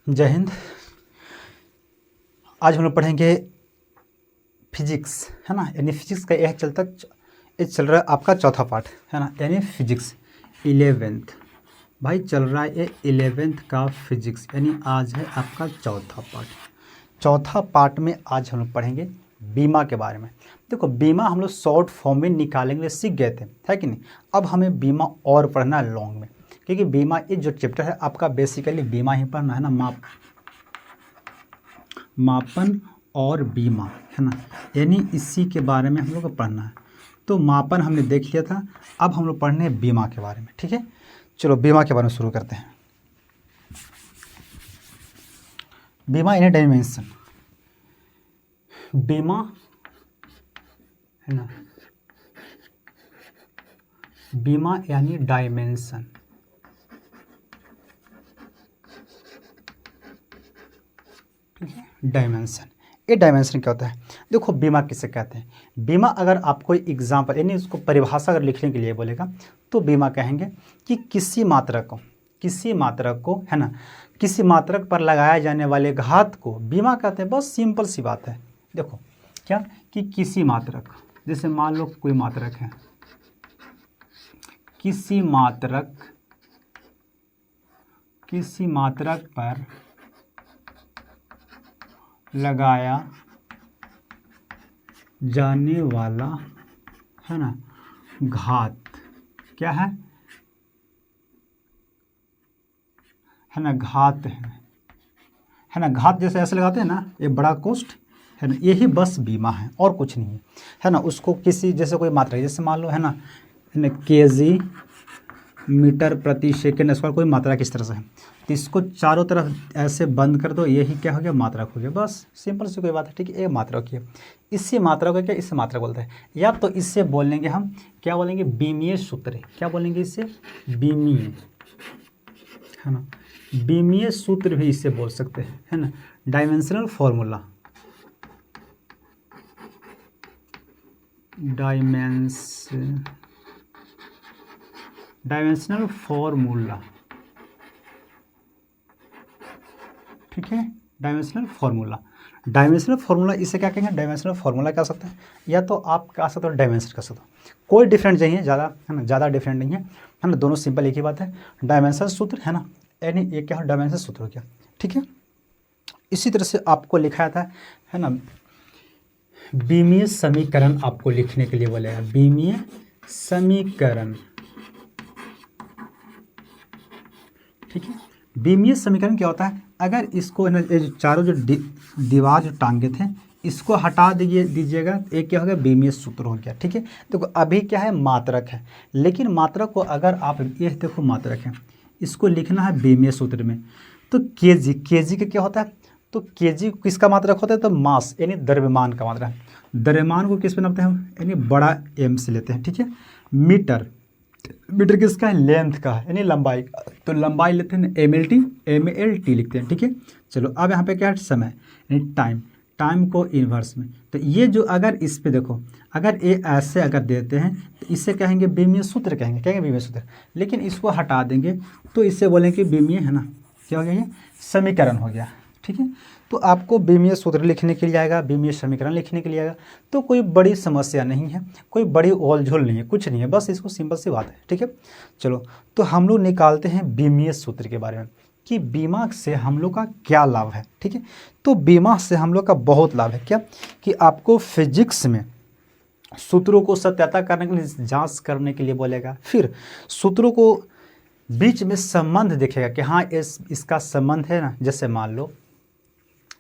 जय हिंद। आज हम लोग पढ़ेंगे फिजिक्स, है ना। यानी फिजिक्स का यह चल रहा है आपका चौथा पार्ट, है ना। यानी फिजिक्स 11th भाई चल रहा है ये 11th का फिजिक्स, यानी आज है आपका चौथा पार्ट। चौथा पार्ट में आज हम लोग पढ़ेंगे बीमा के बारे में। देखो, बीमा हम लोग शॉर्ट फॉर्म में निकालेंगे लिए सीख गए थे, है कि नहीं। अब हमें बीमा और पढ़ना है लॉन्ग में, क्योंकि बीमा ये जो चैप्टर है आपका बेसिकली बीमा ही पढ़ना है ना, मापन और बीमा, है ना। यानी इसी के बारे में हम लोग को पढ़ना है। तो मापन हमने देख लिया था, अब हम लोग पढ़ने हैं बीमा के बारे में, ठीक है। चलो बीमा के बारे में शुरू करते हैं। बीमा इन डायमेंशन, बीमा है ना, बीमा यानी डायमेंशन, ठीक है। डायमेंशन, ये डायमेंशन क्या होता है? देखो, बीमा किसे कहते हैं? बीमा अगर आप कोई एग्जाम्पल यानी उसको परिभाषा अगर लिखने के लिए बोलेगा तो बीमा कहेंगे कि किसी मात्रक को है ना, किसी मात्रक पर लगाए जाने वाले घात को बीमा कहते हैं। बस सिंपल सी बात है। देखो क्या कि किसी मात्रक, जैसे मान लो कोई मात्रक है, किसी मात्रक पर लगाया जाने वाला, है ना, घात क्या है ना, घात है ना। घात जैसे ऐसे लगाते हैं ना, ये बड़ा कोष्ठ है ना, यही बस बीमा है और कुछ नहीं है ना। उसको किसी जैसे कोई मात्रा, जैसे मान लो है ना केजी मीटर प्रति सेकेंड स्क्वायर, कोई मात्रा किस तरह से है, तो इसको चारों तरफ ऐसे बंद कर दो, यही क्या हो गया, मात्रक हो गया। बस सिंपल सी कोई बात है, ठीक है। ये मात्रक है, इसी मात्रा को क्या इसे मात्रक बोलते हैं। या तो इससे बोलेंगे हम क्या बोलेंगे, बीमीय सूत्र। क्या बोलेंगे इसे? बीमीय, है ना। बीमीय सूत्र भी इसे बोल सकते हैं, है ना। डायमेंशनल फॉर्मूला, डायमेंशनल फॉर्मूला, ठीक है। डायमेंशनल फार्मूला इसे क्या कहेंगे? डायमेंशनल फार्मूला कह सकते हैं, या तो आप कह सकते हो डायमेंशन कह सकते हो। कोई डिफरेंट नहीं है ज़्यादा, है ना, ज़्यादा डिफरेंट नहीं है ना। दोनों सिंपल एक ही बात है, डायमेंशन सूत्र, है ना। यानी ये क्या है, डायमेंशन सूत्र हो गया, ठीक है। इसी तरह से आपको लिखा था, है ना, बीमीय समीकरण आपको लिखने के लिए बोलेगा, बीमीय समीकरण, ठीक है। बीमीय समीकरण क्या होता है? अगर इसको चारों जो दीवार जो टांगे थे इसको हटा दीजिएगा, एक क्या हो गया, बीमीय सूत्र हो गया, ठीक है। देखो अभी क्या है, मात्रक है, लेकिन मात्रक को अगर आप ये देखो मात्रक है, इसको लिखना है बीमीय सूत्र में, तो केजी का क्या होता है? तो केजी किसका मात्रक होता है? तो मास यानी द्रव्यमान का मात्रा है। द्रव्यमान को किस पे नापते हैं? यानी बड़ा एम से लेते हैं, ठीक है। मीटर किसका है? लेंथ का है, यानी लंबाई। तो लंबाई लेते हैं MLT लिखते हैं, ठीक है। चलो अब यहाँ पे क्या है, समय यानी टाइम को इन्वर्स में। तो ये जो अगर इस पे देखो, अगर ये ऐसे अगर देते हैं तो इसे कहेंगे बीमीय सूत्र, कहेंगे बीमीय सूत्र। लेकिन इसको हटा देंगे तो इससे बोलेंगे बीमीय, है ना, क्या हो गया, ये समीकरण हो गया, ठीक है। तो आपको बीमीय सूत्र लिखने के लिए आएगा, बीमीय समीकरण लिखने के लिए आएगा। तो कोई बड़ी समस्या नहीं है, कोई बड़ी ओलझोल नहीं है, कुछ नहीं है, बस इसको सिंपल सी बात है, ठीक है। चलो तो हम लोग निकालते हैं बीमीय सूत्र के बारे में कि बीमा से हम लोग का क्या लाभ है, ठीक है। तो बीमा से हम लोग का बहुत लाभ है। क्या कि आपको फिजिक्स में सूत्रों को सत्याता करने के लिए, जांच करने के लिए बोलेगा, फिर सूत्रों को बीच में संबंध दिखेगा कि हाँ इसका संबंध है ना। जैसे मान लो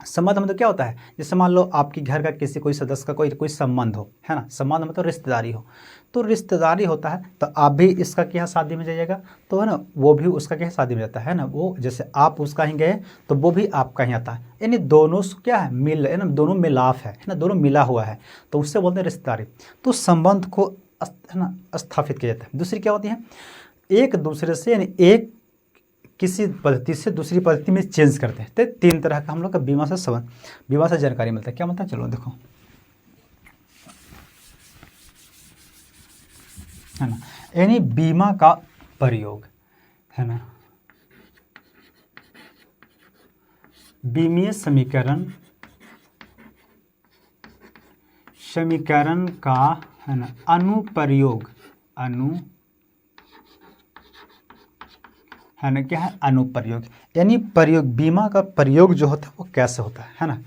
संबंध मतलब क्या होता है, जैसे मान लो आपके घर का किसी कोई सदस्य का कोई संबंध हो, है ना। संबंध मतलब रिश्तेदारी हो, तो रिश्तेदारी होता है तो आप भी इसका क्या शादी में जाइएगा, तो है ना वो भी उसका क्या शादी में जाता है ना। वो जैसे आप उसका ही गए तो वो भी आपका ही आता है, यानी दोनों क्या है, मिल, है ना, दोनों मिलाप है ना, दोनों मिला हुआ है, तो उससे बोलते हैं रिश्तेदारी। तो संबंध को है ना स्थापित किया जाता है। दूसरी क्या होती है, एक दूसरे से यानी एक किसी पद्धति से दूसरी पद्धति में चेंज करते हैं। तो 3 तरह का हम लोग का बीमा से जानकारी मिलता है। क्या मतलब, चलो देखो, है ना, यानी बीमा का प्रयोग, है ना, बीमीय समीकरण का है ना अनुप्रयोग है ना, क्या है अनुप्रयोग, यानी प्रयोग, बीमा का प्रयोग जो होता है वो कैसे होता है ना।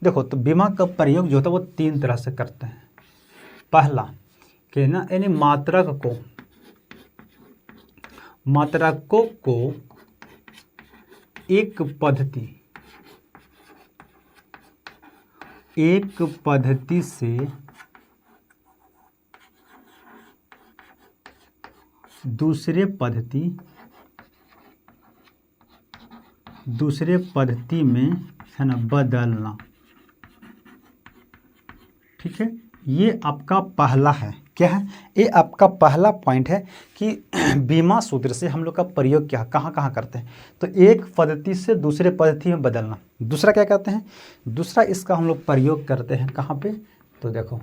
देखो तो बीमा का प्रयोग जो होता है वो 3 तरह से करते हैं। पहला कि ना यानी मात्रकों को एक पद्धति से दूसरे पद्धति में है ना बदलना। ठीक है, ये आपका पहला है। क्या है ये? आपका पहला पॉइंट है कि बीमा सूत्र से हम लोग का प्रयोग क्या कहाँ कहाँ करते हैं। तो एक पद्धति से दूसरे पद्धति में बदलना। दूसरा क्या कहते हैं? दूसरा इसका हम लोग प्रयोग करते हैं कहाँ पे? तो देखो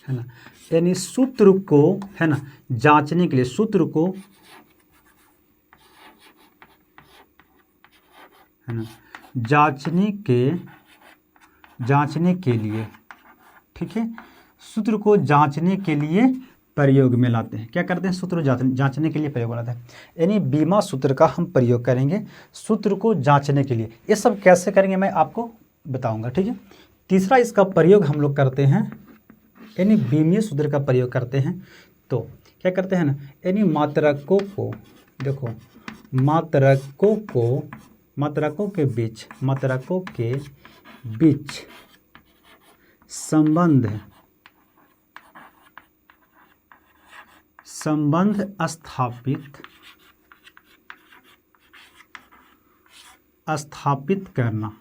है ना, यानी सूत्र को है ना जांचने के लिए, सूत्र को है ना जांचने के लिए, ठीक है, सूत्र को जांचने के लिए प्रयोग में लाते हैं। क्या करते हैं? सूत्र जांचने के लिए प्रयोग में लाते हैं। यानी बीमा सूत्र का हम प्रयोग करेंगे सूत्र को जांचने के लिए। ये सब कैसे करेंगे मैं आपको बताऊंगा। ठीक है, तीसरा इसका प्रयोग हम लोग करते हैं, यानी बीमीय सूत्र का प्रयोग करते हैं। तो क्या करते हैं ना, यानी मात्रकों को, देखो मात्रकों के बीच संबंध स्थापित करना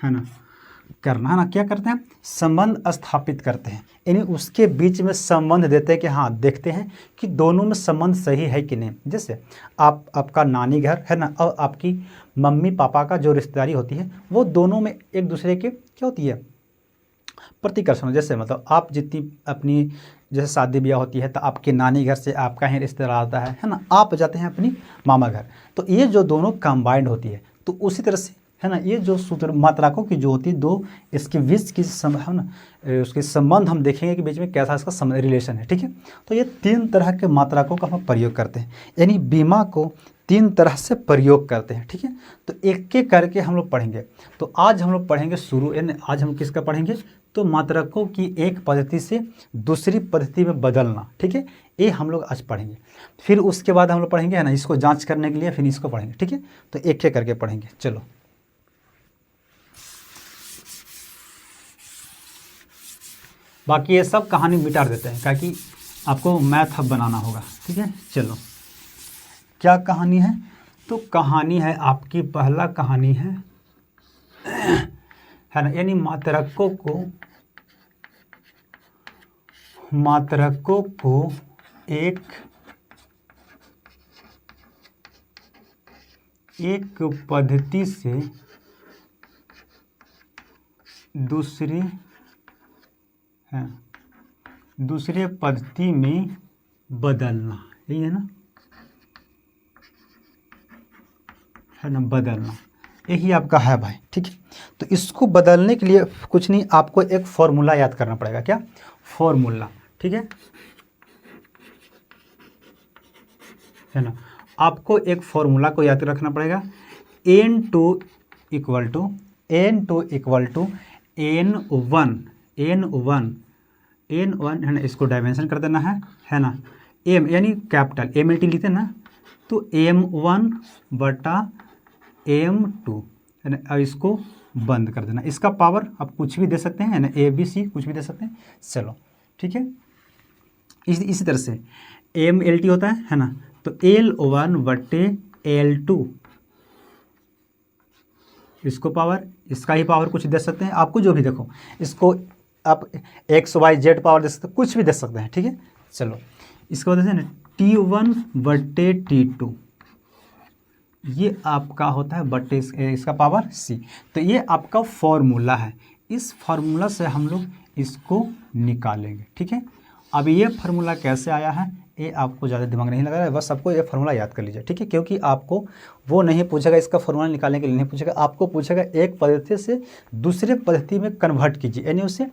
है ना, क्या करते हैं? संबंध स्थापित करते हैं, यानी उसके बीच में संबंध देते हैं कि हाँ देखते हैं कि दोनों में संबंध सही है कि नहीं। जैसे आपका नानी घर है ना और आपकी मम्मी पापा का जो रिश्तेदारी होती है वो दोनों में एक दूसरे के क्या होती है? प्रतिकर्षण। जैसे मतलब आप जितनी अपनी जैसे शादी ब्याह होती है तो आपके नानी घर से आपका ही रिश्तेदार आता है ना, आप जाते हैं अपनी मामा घर, तो ये जो दोनों कंबाइंड होती है। तो उसी तरह से है ना ये जो सूत्र मात्रकों की जो होती है दो, इसके बीच की है ना उसके संबंध हम देखेंगे कि बीच में कैसा इसका रिलेशन है। ठीक है, तो ये 3 तरह के मात्रकों का हम प्रयोग करते हैं, यानी बीमा को 3 तरह से प्रयोग करते हैं। ठीक है, तो एक एक करके हम लोग पढ़ेंगे। तो आज हम लोग पढ़ेंगे यानी आज हम किसका पढ़ेंगे? तो मात्रकों की एक पद्धति से दूसरी पद्धति में बदलना। ठीक है, ये हम लोग आज पढ़ेंगे। फिर उसके बाद हम लोग पढ़ेंगे है ना इसको जांच करने के लिए, फिर इसको पढ़ेंगे। ठीक है, तो एक एक करके पढ़ेंगे। चलो, बाकी ये सब कहानी मिटा देते हैं ताकि आपको मैथ अब बनाना होगा। ठीक है, चलो क्या कहानी है? तो कहानी है आपकी, पहला कहानी है ना, यानी मात्रकों को एक पद्धति से दूसरे पद्धति में बदलना, यही है ना बदलना, यही आपका है भाई। ठीक है, तो इसको बदलने के लिए कुछ नहीं, आपको एक फॉर्मूला याद करना पड़ेगा। क्या फॉर्मूला? ठीक है ना, आपको एक फॉर्मूला को याद रखना पड़ेगा। N2 इक्वल टू N1 है ना, इसको डायमेंशन कर देना है ना, M यानी कैपिटल MLT लिखते हैं ना, तो M1 बटा M2 है ना, और इसको बंद कर देना। इसका पावर आप कुछ भी दे सकते हैं ना, ABC कुछ भी दे सकते हैं। चलो ठीक है, इसी तरह से MLT होता है ना, तो L1 बटे L2, इसको पावर, इसका ही पावर कुछ दे सकते हैं, आपको जो भी देखो, इसको आप XYZ पावर दे सकते हैं, कुछ भी दे सकते हैं। ठीक है, चलो इसको देते हैं ना T1 बटे T2, ये आपका होता है बटे इसका पावर C। तो ये आपका फॉर्मूला है, इस फार्मूला से हम लोग इसको निकालेंगे। ठीक है, अब ये फार्मूला कैसे आया है ये आपको ज़्यादा दिमाग नहीं लगा है, बस आपको ये फार्मूला याद कर लीजिए, ठीक है। क्योंकि आपको वो नहीं पूछेगा, इसका फार्मूला निकालने के लिए नहीं पूछेगा, आपको पूछेगा एक पद्धति से दूसरे पद्धति में कन्वर्ट कीजिए, यानी उसे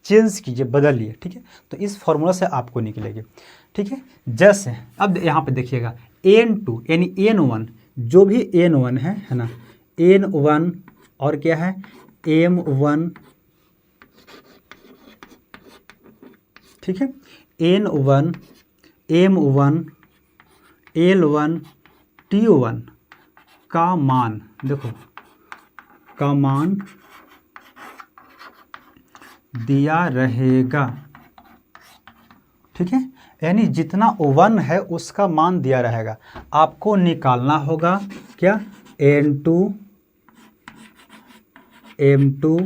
चेंज कीजिए, बदलिए, ठीक है। तो इस फार्मूला से आपको निकलेगी, ठीक है। जैसे अब यहाँ पे देखिएगा n2 यानी n1, जो भी n1 है ना, n1 और क्या है m1, ठीक है, n1 m1 l1 t1 का मान, देखो का मान दिया रहेगा, ठीक है। यानी जितना 1 है उसका मान दिया रहेगा, आपको निकालना होगा क्या, n2 m2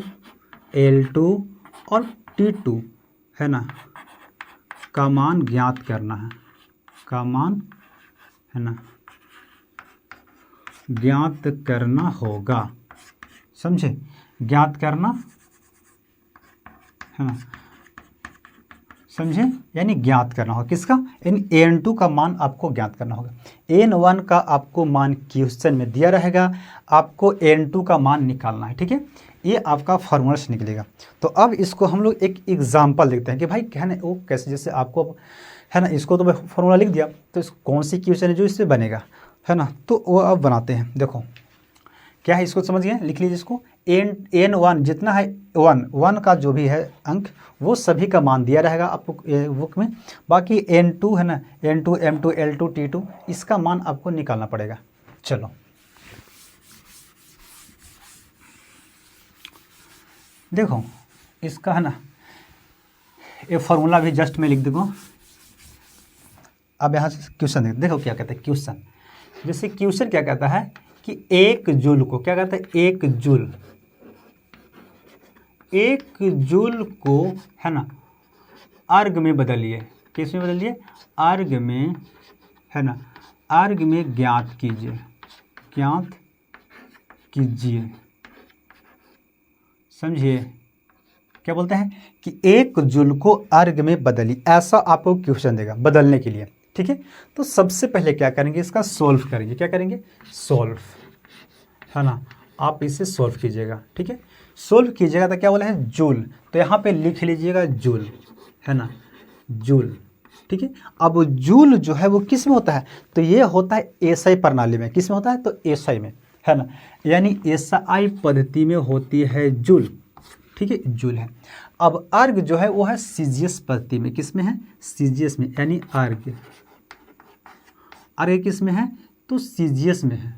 l2 और t2 है ना, का मान ज्ञात करना है, का मान है ना ज्ञात करना होगा, समझे, ज्ञात करना है ना, समझे, यानी ज्ञात करना होगा किसका, यानी n2 का मान आपको ज्ञात करना होगा। n1 का आपको मान क्वेश्चन में दिया रहेगा, आपको n2 का मान निकालना है, ठीक है। ये आपका फार्मूला से निकलेगा। तो अब इसको हम लोग एक एग्जांपल देखते हैं कि भाई क्या है वो कैसे, जैसे आपको है ना, इसको तो मैं फार्मूला लिख दिया, तो इस कौन सी क्वेश्चन है जो इससे बनेगा, है ना, तो वो अब बनाते हैं। देखो क्या है, इसको समझ गए, लिख लीजिए इसको, n1 जितना है 1 का जो भी है अंक, वो सभी का मान दिया रहेगा आपको बुक में। बाकी n2 है ना, n2 m2 l2 t2, इसका मान आपको निकालना पड़ेगा। चलो देखो इसका है ना, ये फार्मूला भी जस्ट मैं लिख दूँगा। अब यहाँ से क्वेश्चन देखो क्या कहता है क्वेश्चन, जैसे क्वेश्चन क्या कहता है कि एक जूल को, क्या कहता है, एक जूल को है ना अर्ग में बदलिए, किस में बदलिए, अर्ग में है ना, अर्ग में ज्ञात कीजिए, समझिए क्या बोलते हैं कि एक जूल को अर्ग में बदलिए, ऐसा आपको क्वेश्चन देगा बदलने के लिए, ठीक है। तो सबसे पहले क्या करेंगे, इसका सोल्व करेंगे, क्या करेंगे, सोल्व, है ना, आप इसे सोल्व कीजिएगा, ठीक है। सोल्व कीजिएगा तो क्या बोला है, जूल, तो यहाँ पे लिख लीजिएगा जूल, है ना, जूल, ठीक है। अब जूल जो है वो किस में होता है, तो ये होता है एसआई प्रणाली में, किस में होता है, तो एसआई में, है ना, यानी एसआई पद्धति में होती है जूल, ठीक है, जूल है। अब अर्ग जो है वो है सीजीएस पद्धति में, किस में है, सीजीएस में, यानी अर्ग किस में है, तो सीजीएस में है,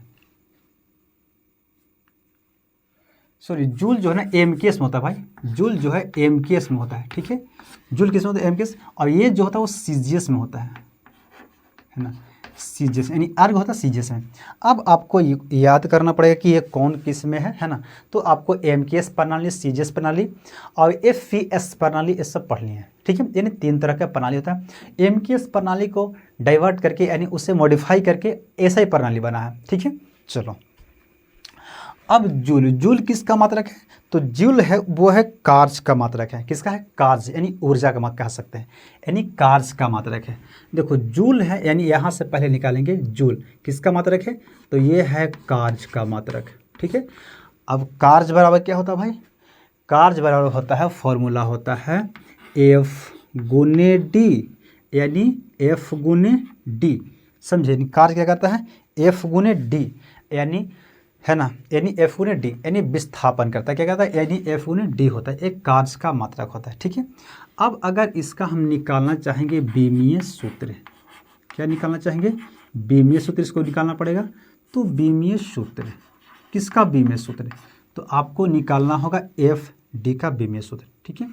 सॉरी, जूल जो है ना एमकेएस में होता है भाई, जूल जो है एमकेएस में होता है, ठीक है, जूल किस में होता है, एमकेएस, और ये जो होता है वो सीजीएस में होता है ना, सीजीएस, यानी अर्ग होता है सीजीएस में। अब आपको याद करना पड़ेगा कि ये कौन किस में है ना, तो आपको एमकेएस प्रणाली, सीजीएस प्रणाली और एफपीएस प्रणाली, ये सब पढ़नी है, ठीक है। यानी 3 तरह का प्रणाली होता है। एमकेएस प्रणाली को डाइवर्ट करके, यानी उसे मॉडिफाई करके एसआई प्रणाली बना है, ठीक है। चलो अब जूल किसका मात्रक है, तो जूल है वो है कार्य का मात्रक है, किसका है, कार्य, यानी ऊर्जा का मात्रक कह सकते हैं, यानी कार्य का मात्रक है। देखो जूल है, यानी यहाँ से पहले निकालेंगे जूल किसका मात्रक है, तो ये है कार्य का मात्रक, ठीक है। अब कार्य बराबर क्या होता है भाई, कार्य बराबर होता है, फॉर्मूला होता है F गुने डी, यानी F गुने डी, समझे, कार्य क्या करता है, F गुने डी, यानी है ना, यानी F गुने डी, यानी विस्थापन करता है, क्या कहता है, यानी F गुने डी होता है, एक कार्य का मात्रक होता है, ठीक है। अब अगर इसका हम निकालना चाहेंगे बीमीय सूत्र, क्या निकालना चाहेंगे, बीमीय सूत्र, इसको निकालना पड़ेगा। तो बीमीय सूत्र किसका, बीमीय सूत्र, तो आपको निकालना होगा एफ डी का बीमीय सूत्र, ठीक है।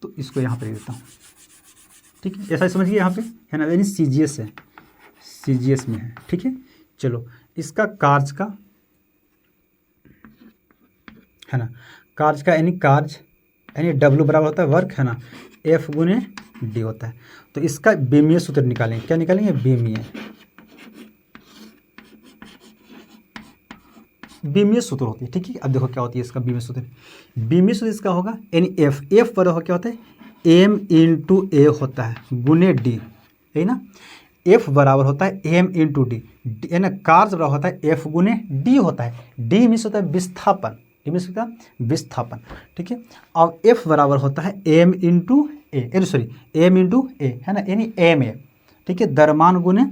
तो इसको यहाँ पर देता हूँ, ठीक है, ऐसा समझिए यहाँ पे, है ना, यानी सीजीएस है, सीजीएस में है, ठीक है। चलो इसका कार्य का, है ना, कार्य का, यानी कार्य, यानी W बराबर होता है वर्क, है ना, F गुने डी होता है। तो इसका बीमीय सूत्र निकालेंगे, क्या निकालेंगे, बीमीय सूत्र होती है, ठीक है। अब देखो क्या होती है इसका बीमीय सूत्र, बीमीय सूत्र इसका होगा, यानी एफ बराबर क्या होता है, M × A होता है गुने डी, है ना, एफ बराबर होता है एम इंटू डी, यानी कार्य बराबर होता है एफ गुने डी होता है। डी मीन्स होता है विस्थापन, डी मीन्स होता है विस्थापन, ठीक है। अब एफ बराबर होता है एम इंटू ए, सॉरी एम इंटू ए, है ना, यानी एम ए, ठीक है, द्रव्यमान गुने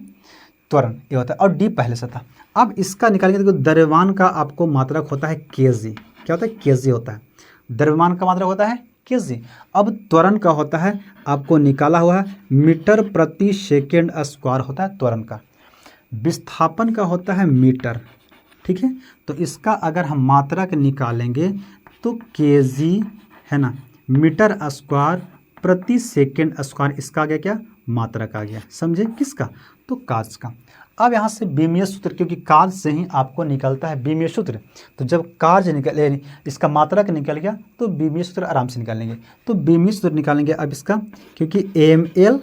त्वरण ये होता है, और डी पहले से था। अब इसका निकालेंगे, देखो द्रव्यमान का आपको मात्रक होता है केजी, क्या होता है, केजी होता है, द्रव्यमान का मात्रक होता है केजी। अब त्वरण का होता है, आपको निकाला हुआ है मीटर प्रति सेकेंड स्क्वायर होता है त्वरण का। विस्थापन का होता है मीटर, ठीक है। तो इसका अगर हम मात्रक निकालेंगे तो केजी, है ना, मीटर स्क्वायर प्रति सेकेंड स्क्वायर, इसका आ गया क्या, मात्रक आ गया, समझे, किसका, तो कार्य का। अब यहाँ से बीमीय सूत्र, क्योंकि कार्य से ही आपको निकलता है बीमीय सूत्र, तो जब कार्य निकले, इसका मात्रक निकल गया तो बीमीय सूत्र आराम से निकाल लेंगे। तो बीमीय सूत्र निकालेंगे अब इसका, क्योंकि एम एल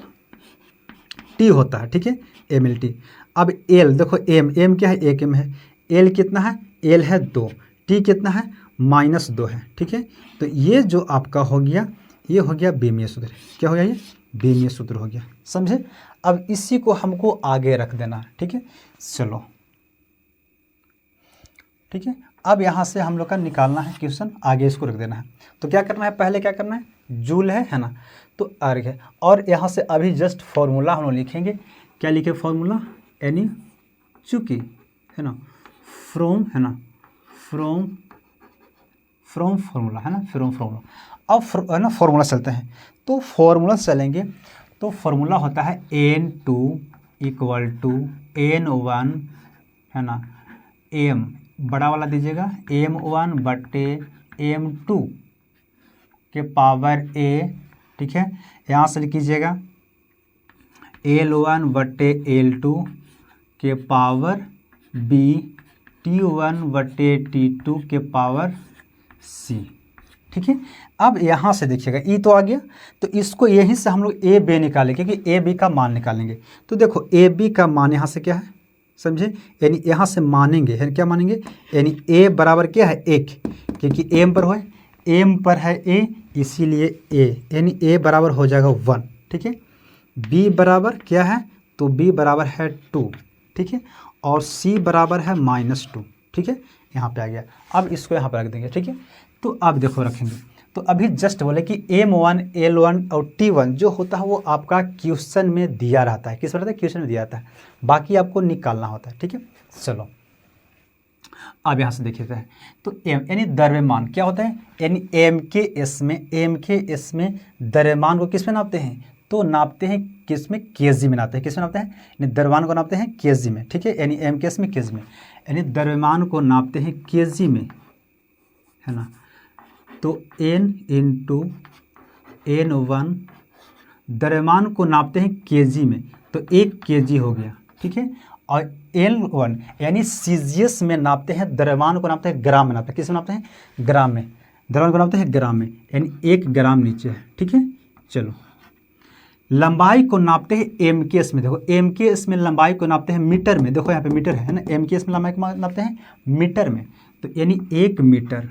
टी होता है, ठीक है, एम एल टी। अब एल देखो, एम क्या है, एक एम है, एल कितना है, एल है 2, टी कितना है, -2 है, ठीक है। तो ये जो आपका हो गया, ये हो गया बीमीय सूत्र, क्या हो गया, ये बीमीय सूत्र हो गया, समझे। अब इसी को हमको आगे रख देना है, ठीक है, चलो, ठीक है। अब यहाँ से हम लोग का निकालना है क्वेश्चन, आगे इसको रख देना है। तो क्या करना है, पहले क्या करना है, जूल है ना, तो अर्ग है, और यहाँ से अभी जस्ट फॉर्मूला हम लोग लिखेंगे, क्या लिखे फॉर्मूला, यानी चूँकि, है ना, फ्रॉम, है ना, फ्रॉम फॉर्मूला, है ना, फ्रॉम फॉर्मूला। अब है ना फॉर्मूला चलते हैं, तो फॉर्मूला चलेंगे, तो फॉर्मूला होता है N2 = N1, है ना, एम बड़ा वाला दीजिएगा, M1 बटे M2 के पावर A, ठीक है। यहाँ से कीजिएगा L1 बटे L2 के पावर B, T1 बटे T2 के पावर C, ठीक है। अब यहाँ से देखिएगा, ई तो आ गया, तो इसको यहीं से हम लोग ए बी निकालेंगे, क्योंकि ए बी का मान निकालेंगे। तो देखो ए बी का मान यहाँ से क्या है, समझे, यानी यहाँ से मानेंगे, है क्या मानेंगे, यानी ए बराबर क्या है 1, क्योंकि एम पर है, एम पर है ए, इसीलिए ए, यानी ए बराबर हो जाएगा 1, ठीक है। बी बराबर क्या है, तो बी बराबर है 2, ठीक है, और सी बराबर है -2, ठीक है, यहाँ पे आ गया। अब इसको यहाँ पर रख देंगे, ठीक है। तो अब देखो रखेंगे, तो अभी जस्ट बोले कि M1, L1 और T1 जो होता है वो आपका क्वेश्चन में दिया रहता है, किस रहता है, क्वेश्चन में दिया रहता है, बाकी आपको निकालना होता है, ठीक है। चलो अब यहाँ से देखिए, तो एम यानी द्रव्यमान क्या होता है, यानी एम के एस में द्रव्यमान को किस में नापते हैं, तो नापते हैं किस में, केजी में नापते हैं, किस में नापते हैं, यानी द्रव्यमान को नापते हैं केजी में, ठीक है, यानी एम के एस में केजी में, यानी द्रव्यमान को नापते हैं केजी में, है ना। तो N × N1 द्रव्यमान को नापते हैं केजी में, तो 1 kg हो गया, ठीक है। और L1 यानी सीजीएस में नापते हैं, द्रव्यमान को नापते हैं ग्राम में, नापते हैं किस में नापते हैं, ग्राम में, द्रव्यमान को नापते हैं ग्राम में, यानी 1 ग्राम नीचे है, ठीक है। चलो लंबाई को नापते हैं MKS में, देखो MKS में लंबाई को नापते हैं मीटर में, देखो यहाँ पे मीटर है ना, MKS में लंबाई को नापते हैं मीटर में, तो यानी 1 मीटर,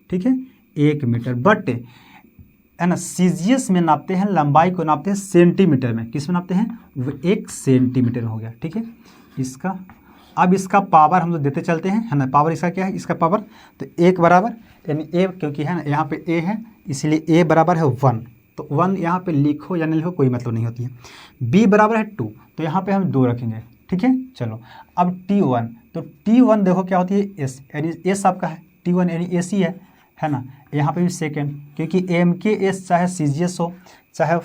ठीक है, 1 मीटर, बट है ना सीजीएस में नापते हैं, लंबाई को नापते हैं सेंटीमीटर में, किस में नापते हैं, वो 1 सेंटीमीटर हो गया, ठीक है। इसका अब इसका पावर हम लोग देते चलते हैं, है ना, पावर इसका क्या है, इसका पावर, तो 1 बराबर, यानी ए, क्योंकि है ना यहाँ पे ए है, इसलिए ए बराबर है 1, तो 1 यहाँ पे लिखो या नहीं लिखो कोई मतलब नहीं होती है। बी बराबर है 2, तो यहाँ पे हम 2 रखेंगे, ठीक है। चलो अब T1, तो T1 देखो क्या होती है, एस, यानी एस आपका है, T1 यानी AC है ना, यहाँ पे भी सेकेंड, क्योंकि MKS चाहे CGS हो, चाहे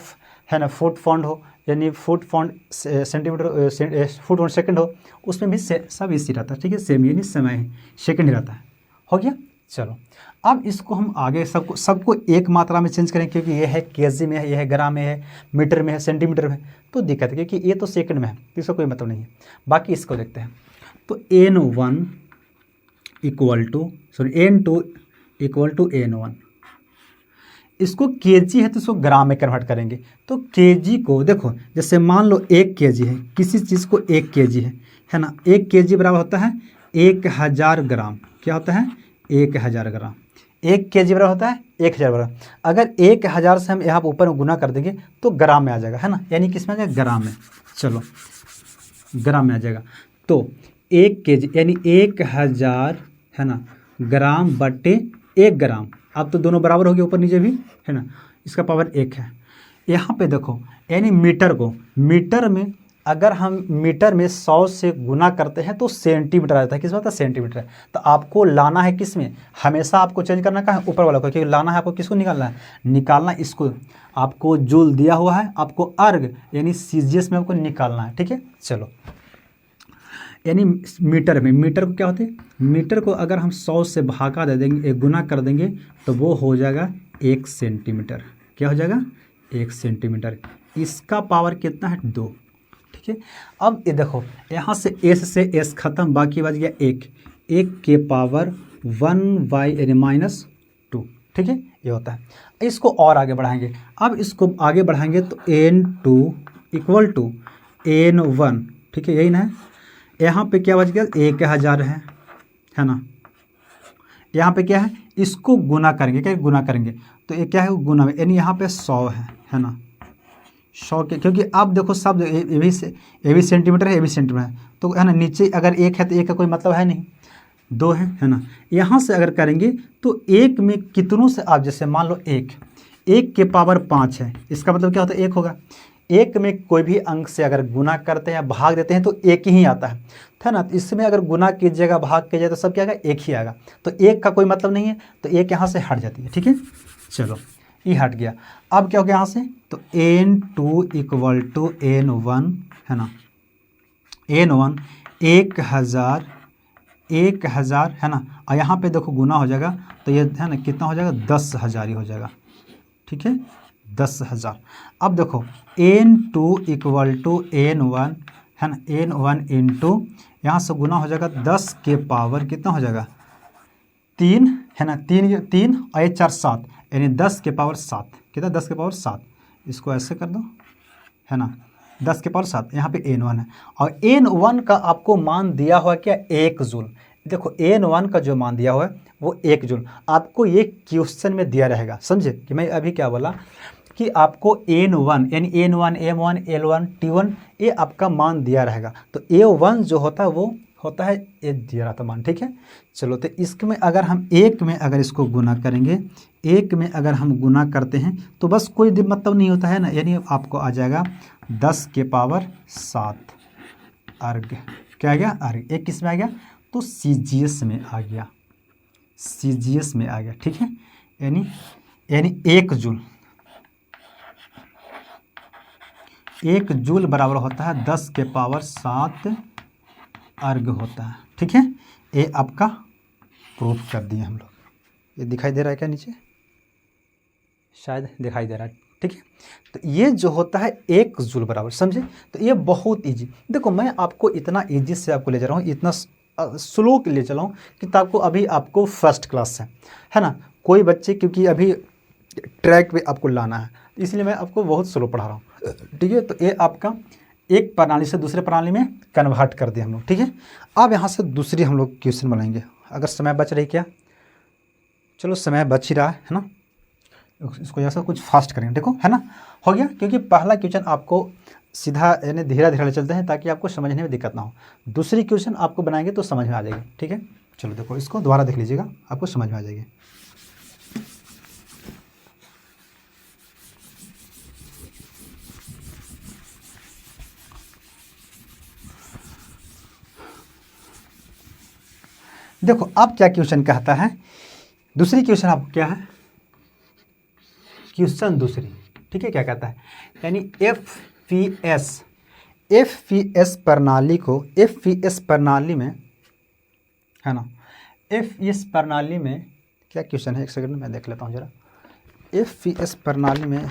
है ना फुट पाउंड हो, यानी foot pound centimetre, foot pound second हो, उसमें भी सब इसी रहता है, ठीक है, सेम यानी समय ही सेकंड ही रहता है, हो गया। चलो अब इसको हम आगे सबको एक मात्रा में चेंज करें, क्योंकि ये है केजी में है, ये है ग्राम में है, मीटर में है, सेंटीमीटर में, तो दिक्कत है, क्योंकि ये तो सेकंड में है, तो इसका कोई मतलब नहीं है। बाकी इसको देखते हैं, तो N1 N2 = N1, इसको केजी है तो इसको ग्राम में कन्वर्ट करेंगे, तो केजी को देखो, जैसे मान लो 1 kg है, किसी चीज़ को 1 kg है ना, 1 kg बराबर होता है 1000 ग्राम, क्या होता है 1000 ग्राम, 1 kg बराबर होता है 1000 ग्राम। अगर 1000 से हम यहाँ पर ऊपर में गुना कर देंगे तो ग्राम में आ जाएगा, है ना, यानी किस में आ जाएगा, ग्राम में। चलो ग्राम में आ जाएगा। तो 1 kg यानी 1000 है ना ग्राम बटे 1 ग्राम। अब तो दोनों बराबर हो गए ऊपर नीचे भी है ना, इसका पावर 1 है। यहाँ पे देखो यानी मीटर को, मीटर में अगर हम मीटर में 100 से गुना करते हैं तो सेंटीमीटर आ जाता है। किस बात का सेंटीमीटर है। तो आपको लाना है किस में, हमेशा आपको चेंज करना कहाँ है, ऊपर वाला को, क्योंकि लाना है आपको किसको निकालना है, निकालना इसको। आपको जूल दिया हुआ है, आपको अर्ग यानी सीजीएस में आपको निकालना है। ठीक है, चलो यानी मीटर में, मीटर को क्या होते हैं, मीटर को अगर हम 100 से भागा दे देंगे, गुना कर देंगे तो वो हो जाएगा 1 सेंटीमीटर। क्या हो जाएगा, 1 सेंटीमीटर। इसका पावर कितना है, 2। ठीक है, अब ये देखो यहाँ से एस खत्म, बाकी बच गया 1, 1 के पावर 1 यानी -2। ठीक है, ये होता है। इसको और आगे बढ़ाएंगे, अब इसको आगे बढ़ाएंगे तो n2 = n1। ठीक है, यही ना है। यहाँ पे क्या बच गया, 1000 है ना। यहाँ पे क्या है, इसको गुना करेंगे, क्या गुना करेंगे, तो ये क्या है, गुना में, यानी यहाँ पे 100 है ना। 100 के, क्योंकि अब देखो शब्द ये भी सेंटीमीटर है, ये भी सेंटीमीटर है, तो है ना नीचे अगर 1 है तो 1 का कोई मतलब है नहीं, 2 है ना। यहाँ से अगर करेंगे तो 1 में कितनों से, आप जैसे मान लो 1 के पावर 5 है, इसका मतलब क्या होता है, 1 होगा। 1 में कोई भी अंक से अगर गुना करते हैं या भाग देते हैं तो 1 ही आता है ना। तो इसमें अगर गुना कीजिएगा, भाग कीजिएगा तो सब क्या आएगा, 1 ही आएगा। तो 1 का कोई मतलब नहीं है, तो 1 यहाँ से हट जाती है। ठीक है, चलो ये हट गया। अब क्या हो गया यहाँ से, तो n2 = n1 है ना। n1 1000 है ना, और यहाँ पे देखो गुना हो जाएगा तो ये है ना कितना हो जाएगा, 10,000 ही हो जाएगा। ठीक है, 10,000। अब देखो n2 = n1 है ना, n1 इंटू यहाँ से गुना हो जाएगा 10 के पावर कितना हो जाएगा, 3 है ना, 3 और 4 7, यानी 10 के पावर 7। कितना, 10 के पावर 7। इसको ऐसे कर दो है ना, 10 के पावर 7। यहाँ पे n1 है, और n1 का आपको मान दिया हुआ क्या, 1 जूल। देखो n1 का जो मान दिया हुआ है वो 1 जूल। आपको ये क्वेश्चन में दिया रहेगा, समझे कि मैं अभी क्या बोला, कि आपको n1 यानी n1 m1 l1 t1 ये आपका मान दिया रहेगा। तो a1 जो होता है वो होता है ये दिया रहता मान। ठीक है, चलो तो इसमें अगर हम 1 में अगर इसको गुना करेंगे, 1 में अगर हम गुना करते हैं तो बस कोई मतलब नहीं होता है ना, यानी आपको आ जाएगा 10 के पावर 7 अर्ग। क्या आ गया, अर्ग। एक किस में आ गया, तो सीजीएस में आ गया, सीजीएस में आ गया। ठीक है, यानी 1 जूल, 1 जूल बराबर होता है 10 के पावर 7 अर्ग होता है। ठीक है, ये आपका प्रूफ कर दिए हम लोग। ये दिखाई दे रहा है क्या नीचे, शायद दिखाई दे रहा है। ठीक है, तो ये जो होता है 1 जूल बराबर, समझे। तो ये बहुत इजी, देखो मैं आपको इतना इजी से आपको ले जा रहा हूँ, इतना स्लो ले चला हूँ कि आपको अभी आपको फर्स्ट क्लास है ना। कोई बच्चे क्योंकि अभी ट्रैक पे आपको लाना है, इसलिए मैं आपको बहुत स्लो पढ़ा रहा हूँ। ठीक है, तो ये आपका एक प्रणाली से दूसरे प्रणाली में कन्वर्ट कर दिया हम लोग। ठीक है, अब यहाँ से दूसरी हम लोग क्वेश्चन बनाएंगे, अगर समय बच रही क्या, चलो समय बच ही रहा है ना, इसको जैसा कुछ फास्ट करेंगे। देखो है ना, हो गया, क्योंकि पहला क्वेश्चन आपको सीधा यानी धीरे धीरे चलते हैं ताकि आपको समझने में दिक्कत ना हो। दूसरी क्वेश्चन आपको बनाएंगे तो समझ में आ जाएगी। ठीक है, चलो देखो इसको दोबारा देख लीजिएगा, आपको समझ में आ जाएगी। देखो अब क्या क्वेश्चन कहता है, दूसरी क्वेश्चन आपको क्या है, क्वेश्चन दूसरी। ठीक है, क्या कहता है, यानी एफपीएस प्रणाली को, एफपीएस प्रणाली में है ना, एफपीएस प्रणाली में क्या क्वेश्चन है, एक सेकंड में मैं देख लेता हूँ जरा। एफपीएस प्रणाली में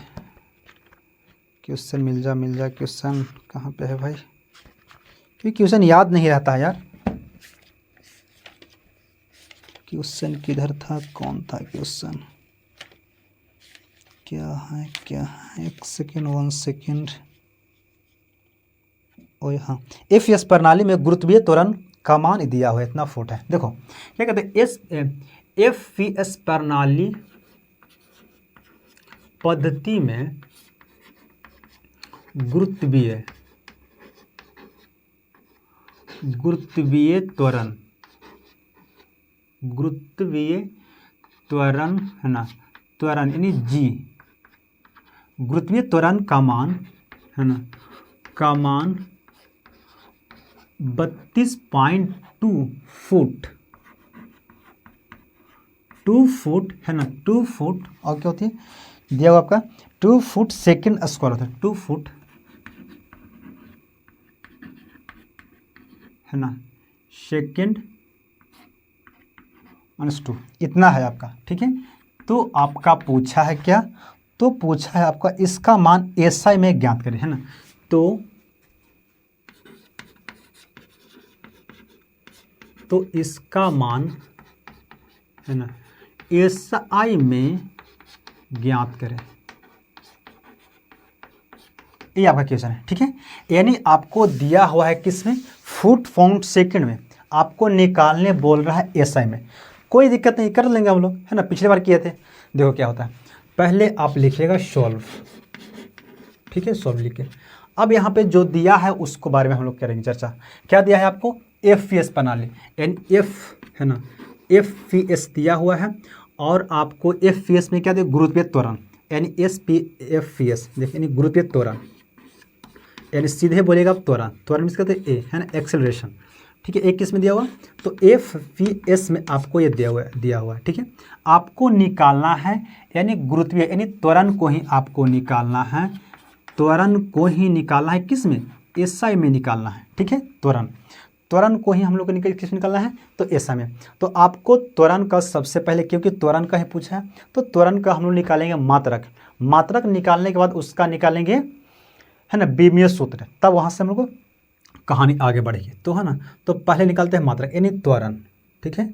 क्वेश्चन मिल जा, क्वेश्चन कहाँ पे है भाई, क्योंकि क्वेश्चन याद नहीं रहता है यार। क्वेश्चन किधर था, कौन था क्वेश्चन, क्या है, एक सेकेंड, 1 सेकेंड। ओ हाँ, एफपीएस प्रणाली में गुरुत्वीय त्वरण का मान दिया हुआ है, इतना फुट है। देखो क्या कहते हैं, एफपीएस प्रणाली पद्धति में गुरुत्वीय गुरुत्वीय त्वरण, गुरुत्वीय त्वरण है ना, त्वरण यानी जी, गुरुत्वीय त्वरण का मान है ना, का मान 32.2 फुट, 2 फुट है ना, 2 फुट और क्या होती है दिया हुआ आपका 2 फुट सेकेंड स्क्वायर होता है, 2 फुट है ना सेकेंड -2 इतना है आपका। ठीक है, तो आपका पूछा है क्या, तो पूछा है आपका इसका मान एसआई में ज्ञात करें, है ना। तो इसका मान है ना एसआई में ज्ञात करें, ये आपका क्वेश्चन है। ठीक है, यानी आपको दिया हुआ है किसमें, फुट पाउंड सेकंड में, आपको निकालने बोल रहा है एसआई में। कोई दिक्कत नहीं, कर लेंगे हम लोग, है ना, पिछले बार किए थे। देखो क्या होता है, पहले आप लिखिएगा सॉल्व, ठीक है, सॉल्व लिख के अब यहाँ पे जो दिया है उसको बारे में हम लोग करेंगे चर्चा। क्या दिया है आपको, एफ बना ले, एन एफ है ना, एफ दिया हुआ है, और आपको एफ में क्या दिया, गुरुत्वीय त्वरण, यानी एफ देखिए, यानी गुरुत्वीय त्वरण, यानी सीधे बोलेगा आप त्वरण, त्वरण में कहते हैं ए, है ना, एक्सेलरेशन। ठीक है, एक किस में दिया हुआ, तो एफ में आपको ये दिया हुआ है। ठीक है, आपको निकालना है, यानी गुरुत्वीय यानी त्वरण को ही आपको निकालना है, त्वरण को ही निकालना है, किस में, एसआई में निकालना है। ठीक है, त्वरण को ही हम लोग को किस निकालना है, तो एसआई में। तो आपको त्वरण का सबसे पहले, क्योंकि त्वरण का ही पूछा है, तो त्वरण का हम लोग निकालेंगे मात्रक निकालने के बाद उसका निकालेंगे, है ना, बीमीय सूत्र, तब वहाँ से हम लोग को कहानी आगे बढ़ेगी। तो है ना, तो पहले निकालते हैं मात्रक यानी त्वरण। ठीक है,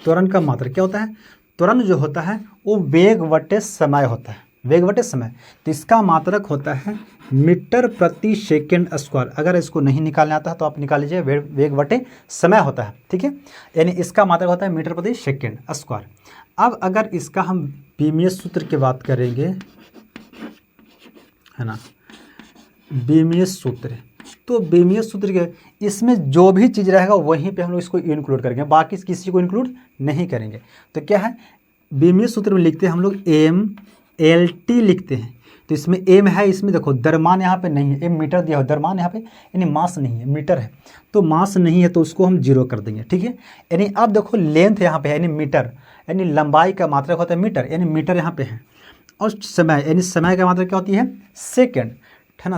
त्वरण का मात्रक क्या होता है, त्वरण जो होता है वो वेग बटे समय होता है, वेग बटे समय। तो इसका मात्रक होता है मीटर प्रति सेकेंड स्क्वायर। अगर इसको नहीं निकालना आता है तो आप निकाल लीजिए, वेग बटे समय होता है। ठीक है, यानी इसका मात्रक होता है मीटर प्रति सेकेंड स्क्वायर। अब अगर इसका हम बीमीय सूत्र की बात करेंगे, है ना, बीमीय सूत्र, तो बीमीय सूत्र के इसमें जो भी चीज़ रहेगा वहीं पे हम लोग इसको इंक्लूड करेंगे, बाकी किसी को इंक्लूड नहीं करेंगे। तो क्या है, बीमीय सूत्र में लिखते हैं हम लोग एम एल टी लिखते हैं। तो इसमें एम है, इसमें देखो द्रव्यमान यहाँ पे नहीं है, एम मीटर दिया हो, द्रव्यमान यहाँ पे यानी मास नहीं है, मीटर है, तो मास नहीं है तो उसको हम 0 कर देंगे। ठीक है, यानी अब देखो लेंथ यहाँ पे है, यानी मीटर, यानी लंबाई का मात्रक होता है मीटर, यानी मीटर यहाँ पे है, और समय यानी समय का मात्रक क्या होती है, सेकेंड, है ना,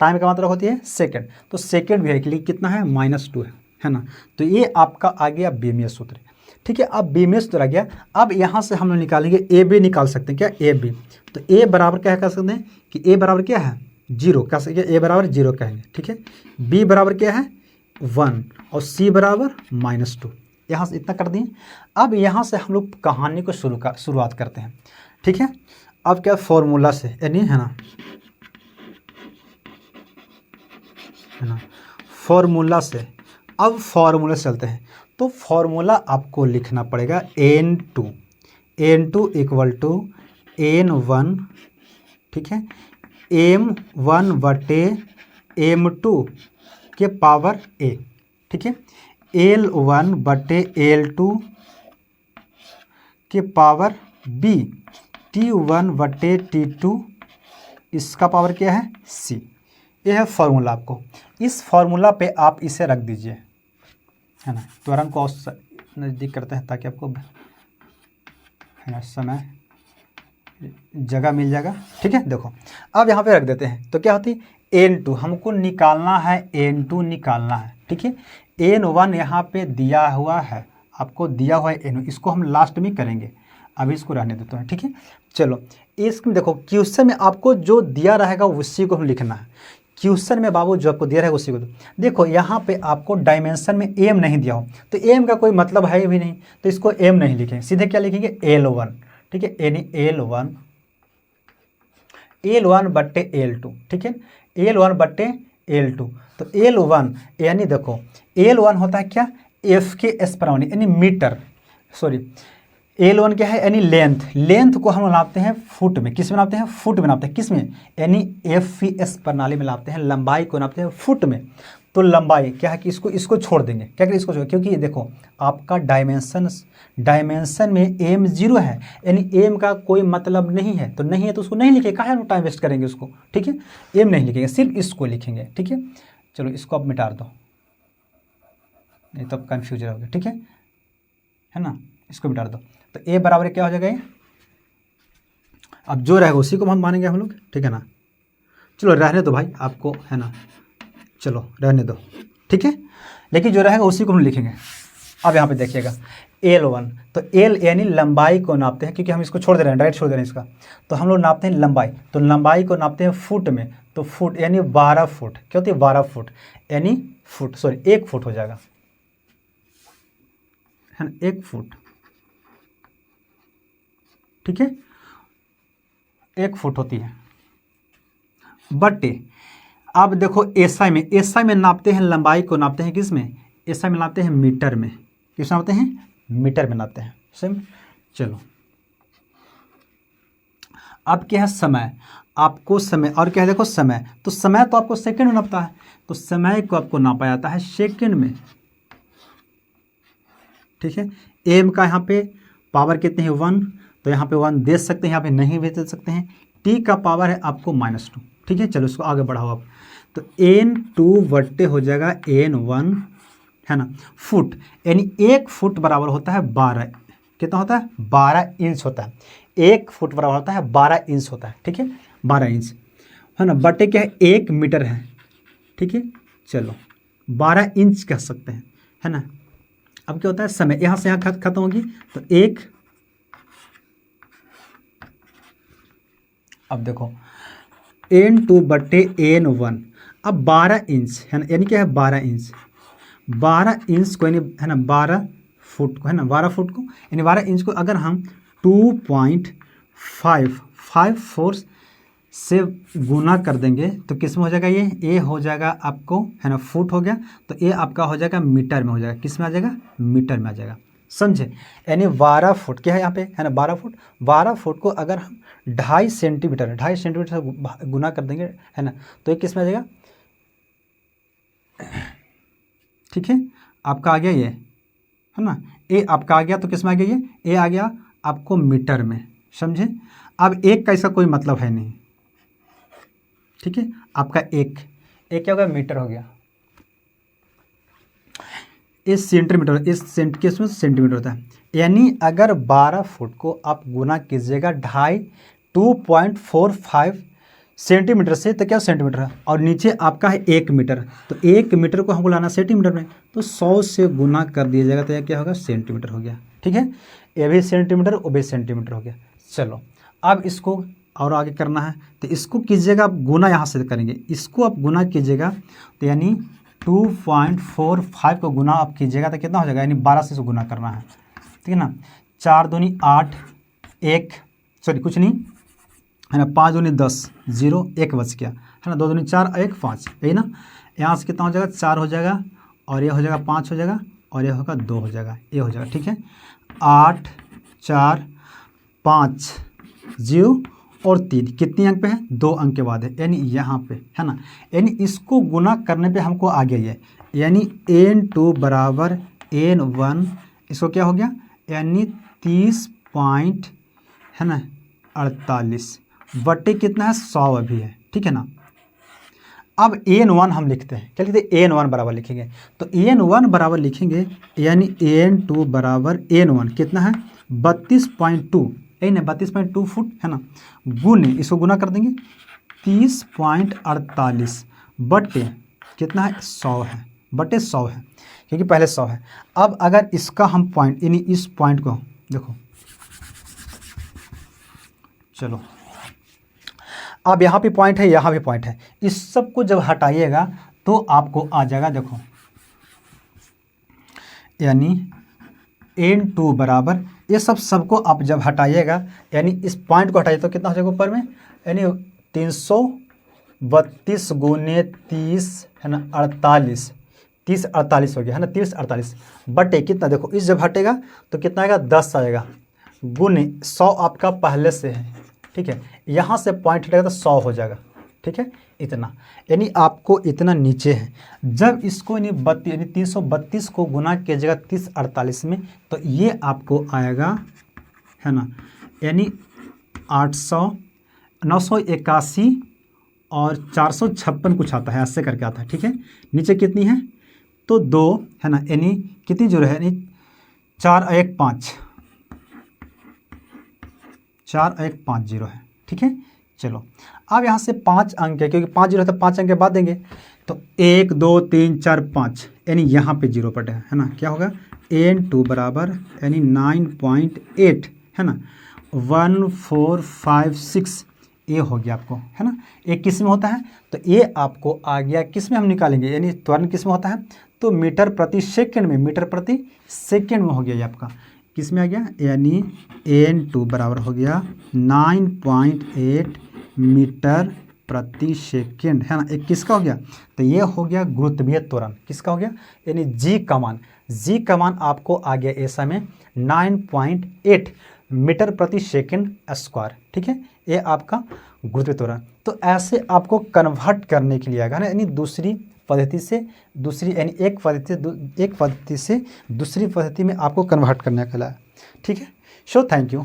टाइम का मात्रक होती है सेकेंड, तो सेकेंड भी है, लेकिन कितना है, -2 है ना। तो ये आपका आ गया बीमीय सूत्र। ठीक है, अब बीमीय सूत्र आ गया। अब यहाँ से हम लोग निकालेंगे ए बी, निकाल सकते हैं क्या, ए बी। तो ए बराबर क्या कर सकते हैं कि ए बराबर क्या है 0, कह सकते हैं ए बराबर 0 कहेंगे। ठीक है, बी बराबर क्या है 1 और सी बराबर -2, यहाँ से इतना कर दिए। अब यहाँ से हम लोग कहानी को शुरुआत करते हैं। ठीक है, अब क्या फॉर्मूला से, यानी है ना फॉर्मूला से, अब फॉर्मूला से चलते हैं। तो फॉर्मूला आपको लिखना पड़ेगा N2 इक्वल टू N1, ठीक है, M1 बटे M2 के पावर A, ठीक है, L1 बटे L2 के पावर B, T1 बटे T2 इसका पावर क्या है C। यह है फॉर्मूला। आपको इस फॉर्मूला पे आप इसे रख दीजिए, है ना, त्वरण को नज़दीक करते हैं ताकि आपको, है ना, समय जगह मिल जाएगा। ठीक है, देखो अब यहाँ पे रख देते हैं। तो क्या होती है N2, हमको निकालना है, N2 निकालना है। ठीक है, N1 यहाँ पे दिया हुआ है, आपको दिया हुआ है N1, इसको हम लास्ट में करेंगे, अभी इसको रहने देते हैं। ठीक है, चलो इसमें देखो क्वेश्चन में आपको जो दिया रहेगा उसी को हम लिखना है। क्वेश्चन में बाबू जो आपको दिया रहेगा उसी को देखो। यहाँ पे आपको डायमेंशन में एम नहीं दिया हो तो एम का कोई मतलब है भी नहीं, तो इसको एम नहीं लिखेंगे, सीधे क्या लिखेंगे L1। ठीक है, यानी L1 बट्टे L2। ठीक है, L1 बट्टे L2। तो L1 यानी देखो L1 होता है क्या, F के एस पर यानी मीटर, सॉरी L1 क्या है, यानी लेंथ, लेंथ को हम नापते हैं फुट में, किस में नापते हैं, फुट में नापते हैं, किस में, यानी FPS प्रणाली में नापते हैं, लंबाई को नापते हैं फुट में। तो लंबाई क्या है कि इसको छोड़ देंगे, क्या करें, इसको छोड़, क्योंकि देखो आपका डायमेंशन में m 0 है, यानी m का कोई मतलब नहीं है, तो नहीं है तो उसको नहीं लिखेंगे, काहे हम टाइम वेस्ट करेंगे उसको, ठीक है, m नहीं लिखेंगे, सिर्फ इसको लिखेंगे, ठीक है। चलो इसको अब मिटा दो, नहीं तो अब कन्फ्यूज रहोगे, ठीक है ना, इसको मिटा दो। तो a बराबर क्या हो जाएगा ये, अब जो रहेगा उसी को हम मानेंगे हम लोग, ठीक है ना। चलो रहने दो भाई आपको, है ना, चलो रहने दो, ठीक है, लेकिन जो रहेगा उसी को हम लिखेंगे। अब यहाँ पे देखिएगा L1, तो L यानी लंबाई को नापते हैं, क्योंकि हम इसको छोड़ दे रहे हैं, डायरेक्ट छोड़ दे रहे हैं इसका, तो हम लोग नापते हैं लंबाई, तो लंबाई को नापते हैं फुट में, तो फुट यानी 12 फुट, क्या होती है 12 फुट, यानी फुट, सॉरी 1 फुट हो जाएगा, है ना, 1 फुट, ठीक है, 1 फुट होती है। बटे अब देखो SI में नापते हैं, लंबाई को नापते हैं किस में, SI में नापते हैं मीटर में, किस नापते हैं, मीटर में नापते हैं, सेम। चलो अब क्या है समय, आपको समय, और क्या है देखो समय, तो समय तो आपको सेकंड में नापता है, तो समय को आपको नापा जाता है सेकंड में, ठीक है। m का यहाँ पे पावर कितने हैं 1, तो यहाँ पे 1 दे सकते हैं, यहाँ पे नहीं भी दे सकते हैं। t का पावर है आपको -2, ठीक है। चलो इसको आगे बढ़ाओ आप, तो n2 बट्टे हो जाएगा n1, है ना, फुट, यानी 1 फुट बराबर होता है 12, कितना होता है 12 इंच होता है, 1 फुट बराबर होता है 12 इंच होता है, ठीक है, 12 इंच, है ना। बटे क्या है 1 मीटर है, ठीक है। चलो 12 इंच कह सकते हैं, है ना। अब क्या होता है समय, यहाँ से यहाँ खत्म होगी, तो 1, अब देखो n2 बट्टे n1, अब 12 इंच है ना, यानी क्या है 12 इंच, 12 इंच को यानी, है ना, 12 फुट को, है ना, 12 फुट को यानी 12 इंच को अगर हम 2.554 से गुना कर देंगे तो किस में हो जाएगा, ये हो जाएगा आपको, है ना, फुट हो गया, तो ये आपका हो जाएगा मीटर में हो जाएगा, किस में आ जाएगा, मीटर में आ जाएगा, समझे। यानी 12 फुट क्या है यहाँ पे, है ना, 12 फुट को अगर हम 2.5 सेंटीमीटर से गुना कर देंगे, है ना, तो ये किस में आ जाएगा, ठीक है, आपका आ गया ये, है ना, ए आपका आ गया, तो किस में आ गया ये आ गया आपको मीटर में, समझे। अब एक का इसका कोई मतलब है नहीं, ठीक है, आपका एक क्या हो गया, मीटर हो गया, इस सेंटीमीटर, किस में सेंटीमीटर होता है, यानी अगर 12 फुट को आप गुना कीजिएगा 2.45 सेंटीमीटर से, तो क्या सेंटीमीटर है, और नीचे आपका है 1 मीटर, तो 1 मीटर को हमको लाना सेंटीमीटर में, तो 100 से गुना कर दिया जाएगा, तो यह क्या होगा, सेंटीमीटर हो गया, ठीक है। ये भी सेंटीमीटर, वो भी सेंटीमीटर हो गया। चलो अब इसको और आगे करना है, तो इसको कीजिएगा आप गुना, यहाँ से करेंगे, इसको आप गुना कीजिएगा, तो यानी 2.45 को गुना आप कीजिएगा तो कितना हो जाएगा, यानी 12 से गुना करना है, ठीक है ना। 4 दूनी 8, 1 सॉरी कुछ नहीं, है ना, 5 दूनी 10, 0 1 बच गया, है ना, 2 दूनी 4, 1 5, यही ना। यहाँ से कितना हो जाएगा, 4 हो जाएगा, और ये हो जाएगा 5 हो जाएगा, और ये होगा 2 हो जाएगा, ये हो जाएगा, ठीक है। 8 4 5 0 और 3 कितने अंक पे है, 2 अंक के बाद है, यानी यहाँ पे, है ना। यानी इसको गुना करने पे हमको आ गया ये, यानी n2 बराबर n1, इसको क्या हो गया, यानी 30 पॉइंट, है ना, 48 बटे कितना है 100 अभी है, ठीक है ना। अब n1 हम लिखते हैं, क्या लिखते हैं, n1 बराबर लिखेंगे, तो n1 बराबर लिखेंगे, यानी n2 बराबर n1 कितना है 32.2, यही ना 32.2 फुट, है ना, गुने इसको गुना कर देंगे 30.48 बटे कितना है 100 है, बटे 100 है, क्योंकि पहले 100 है। अब अगर इसका हम पॉइंट, यानी इस पॉइंट को देखो, चलो अब यहाँ पे पॉइंट है, यहाँ भी पॉइंट है, इस सब को जब हटाइएगा तो आपको आ जाएगा, देखो यानी n2 बराबर, ये सबको आप जब हटाइएगा, यानी इस पॉइंट को हटाइए तो कितना हो जाएगा ऊपर में, यानी 332 गुने 30, है ना, 48, 30 48 हो गया, है ना, 30 48 बटे कितना, देखो इस जब हटेगा तो कितना आएगा 10 आएगा, गुने 100 आपका पहले से है, ठीक है, यहाँ से पॉइंट हटेगा तो 100 हो जाएगा, ठीक है, इतना, यानी आपको इतना नीचे है। जब इसको यानी 332 को गुना कीजिएगा 3048 में, तो ये आपको आएगा, है ना, यानी 800, 981 और 456 कुछ आता है, ऐसे करके आता है, ठीक है। नीचे कितनी है तो 2, है ना, यानी कितनी जीरो है, यानी 4 और 1 5, 4 और 1 5 जीरो है, ठीक है। चलो अब यहाँ से 5 अंक है, क्योंकि 5 जीरो है तो 5 अंक के बाद देंगे, तो 1 2 3 4 5, यानी यहाँ पे जीरो पटे है ना, क्या होगा n2 बराबर यानी 9.8, है ना, 1456, ये हो गया आपको, है ना। ये किस में होता है, तो ये आपको आ गया किस में हम निकालेंगे, यानी त्वरण किस में होता है, तो मीटर प्रति सेकंड में, मीटर प्रति सेकंड में हो गया ये आपका, किस में आ गया, यानी n2 बराबर हो गया 9.8 मीटर प्रति सेकंड, है ना। एक किसका हो गया, तो ये हो गया गुरुत्वीय त्वरण, किसका हो गया, यानी जी का मान आपको आ गया ऐसा में 9.8 मीटर प्रति सेकंड स्क्वायर, ठीक है, ये आपका गुरुत्वीय त्वरण। तो ऐसे आपको कन्वर्ट करने के लिए आएगा ना, यानी दूसरी पद्धति से दूसरी, यानी एक पद्धति से दूसरी पद्धति में आपको कन्वर्ट करने के लिए, ठीक है। So thank you.